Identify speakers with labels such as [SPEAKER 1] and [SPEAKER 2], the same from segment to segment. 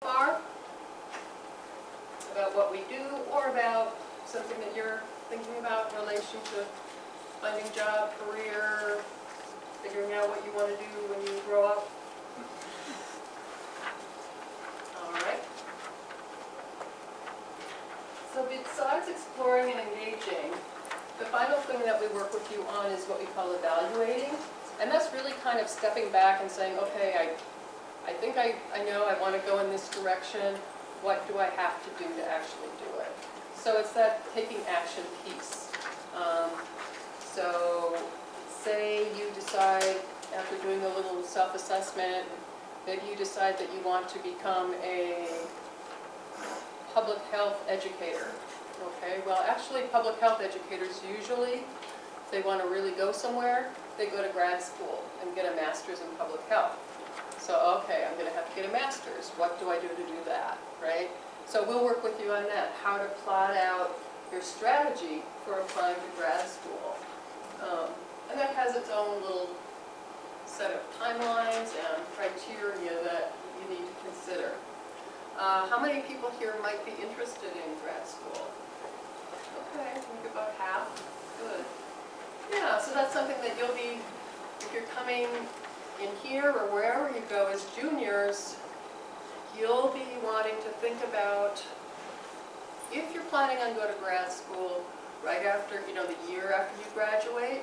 [SPEAKER 1] far about what we do or about something that you're thinking about in relation to finding a job, career, figuring out what you want to do when you grow up? All right. So besides exploring and engaging, the final thing that we work with you on is what we call evaluating. And that's really kind of stepping back and saying, okay, I think I know I want to go in this direction. What do I have to do to actually do it? So it's that taking action piece. So say you decide, after doing a little self-assessment, maybe you decide that you want to become a public health educator. Okay, well actually public health educators usually, if they want to really go somewhere, they go to grad school and get a master's in public health. So okay, I'm going to have to get a master's. What do I do to do that, right? So we'll work with you on that, how to plot out your strategy for applying to grad school. And that has its own little set of timelines and criteria that you need to consider. How many people here might be interested in grad school? Okay, I think about half. Good. Yeah, so that's something that you'll be, if you're coming in here or wherever you go as juniors, you'll be wanting to think about, if you're planning on going to grad school right after, the year after you graduate,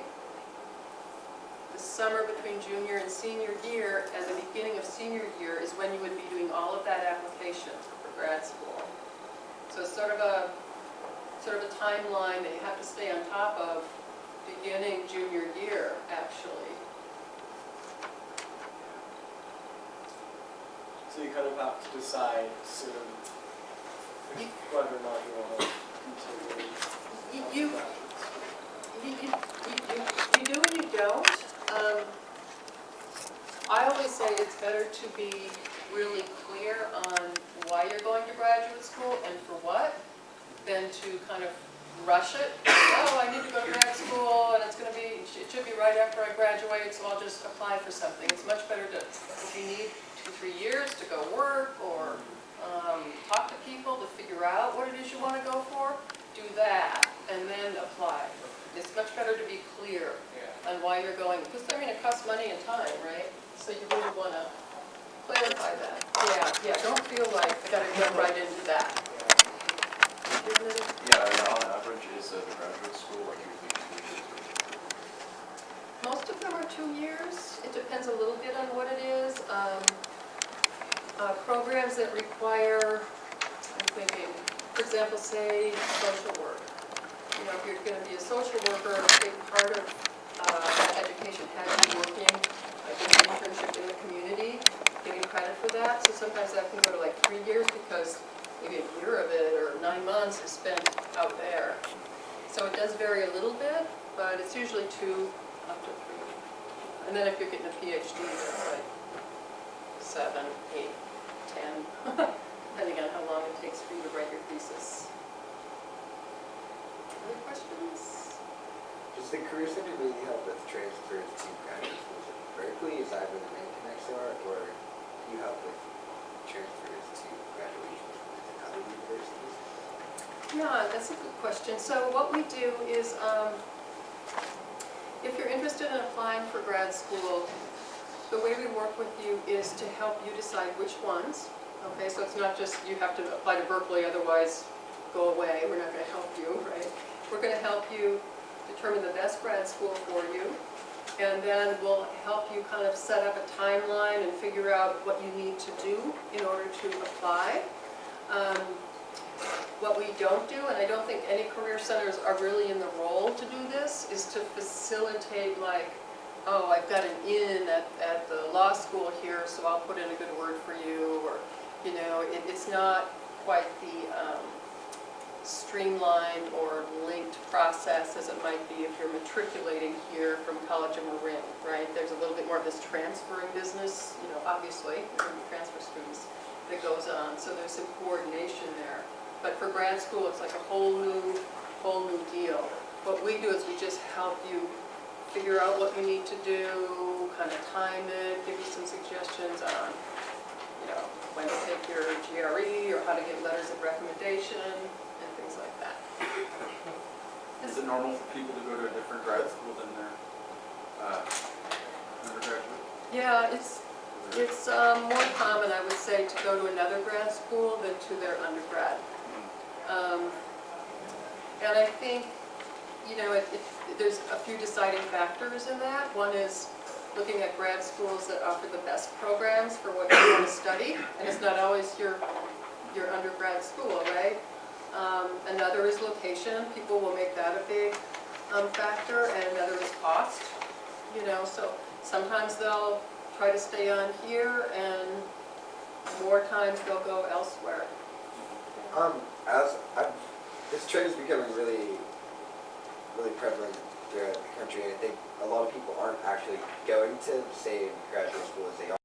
[SPEAKER 1] the summer between junior and senior year and the beginning of senior year is when you would be doing all of that application for grad school. So it's sort of a timeline that you have to stay on top of beginning junior year, actually.
[SPEAKER 2] So you kind of have to decide soon whether or not you want to continue.
[SPEAKER 1] You do and you don't. I always say it's better to be really clear on why you're going to graduate school and for what, than to kind of rush it. Oh, I need to go to grad school and it should be right after I graduate, so I'll just apply for something. It's much better to, if you need 2-3 years to go work or talk to people to figure out what it is you want to go for, do that and then apply. It's much better to be clear on why you're going, because it costs money and time, right? So you really want to clarify that. Yeah, don't feel like I got to jump right into that.
[SPEAKER 3] Yeah, on average, is the graduate school like usually 2 years?
[SPEAKER 1] Most of them are 2 years. It depends a little bit on what it is. Programs that require, I'm thinking, for example, say social work. If you're going to be a social worker, a big part of that education has you working, like an internship in the community, getting credit for that. So sometimes that can go to like 3 years because maybe a year of it or 9 months is spent out there. So it does vary a little bit, but it's usually 2 up to 3. And then if you're getting a PhD, that's like 7, 8, 10, depending on how long it takes for you to write your thesis. Other questions?
[SPEAKER 4] Does the Career Center really help with transfers to graduate schools at Berkeley? Is that where the main connection are, or do you help with transfers to graduation schools at other universities?
[SPEAKER 1] Yeah, that's a good question. So what we do is, if you're interested in applying for grad school, the way we work with you is to help you decide which ones. Okay, so it's not just you have to apply to Berkeley, otherwise go away. We're not going to help you, right? We're going to help you determine the best grad school for you, and then we'll help you kind of set up a timeline and figure out what you need to do in order to apply. What we don't do, and I don't think any career centers are really in the role to do this, is to facilitate like, oh, I've got an in at the law school here, so I'll put in a good word for you, or, it's not quite the streamlined or linked process as it might be if you're matriculating here from College of Marin, right? There's a little bit more of this transferring business, obviously, there are transfer students that goes on, so there's some coordination there. But for grad school, it's like a whole new deal. What we do is we just help you figure out what you need to do, kind of time it, give you some suggestions on, when how to take your GRE, or how to get letters of recommendation, and things like that.
[SPEAKER 5] Is it normal for people to go to a different grad school than their undergraduate?
[SPEAKER 1] Yeah, it's more common, I would say, to go to another grad school than to their undergrad. And I think, you know, there's a few deciding factors in that. One is looking at grad schools that offer the best programs for what you want to study, and it's not always your undergrad school, right? Another is location. People will make that a big factor, and another is cost. You know, so sometimes they'll try to stay on here, and more times they'll go elsewhere.
[SPEAKER 4] This trend is becoming really prevalent throughout the country, and I think a lot of people aren't actually going to the same graduate school as they are.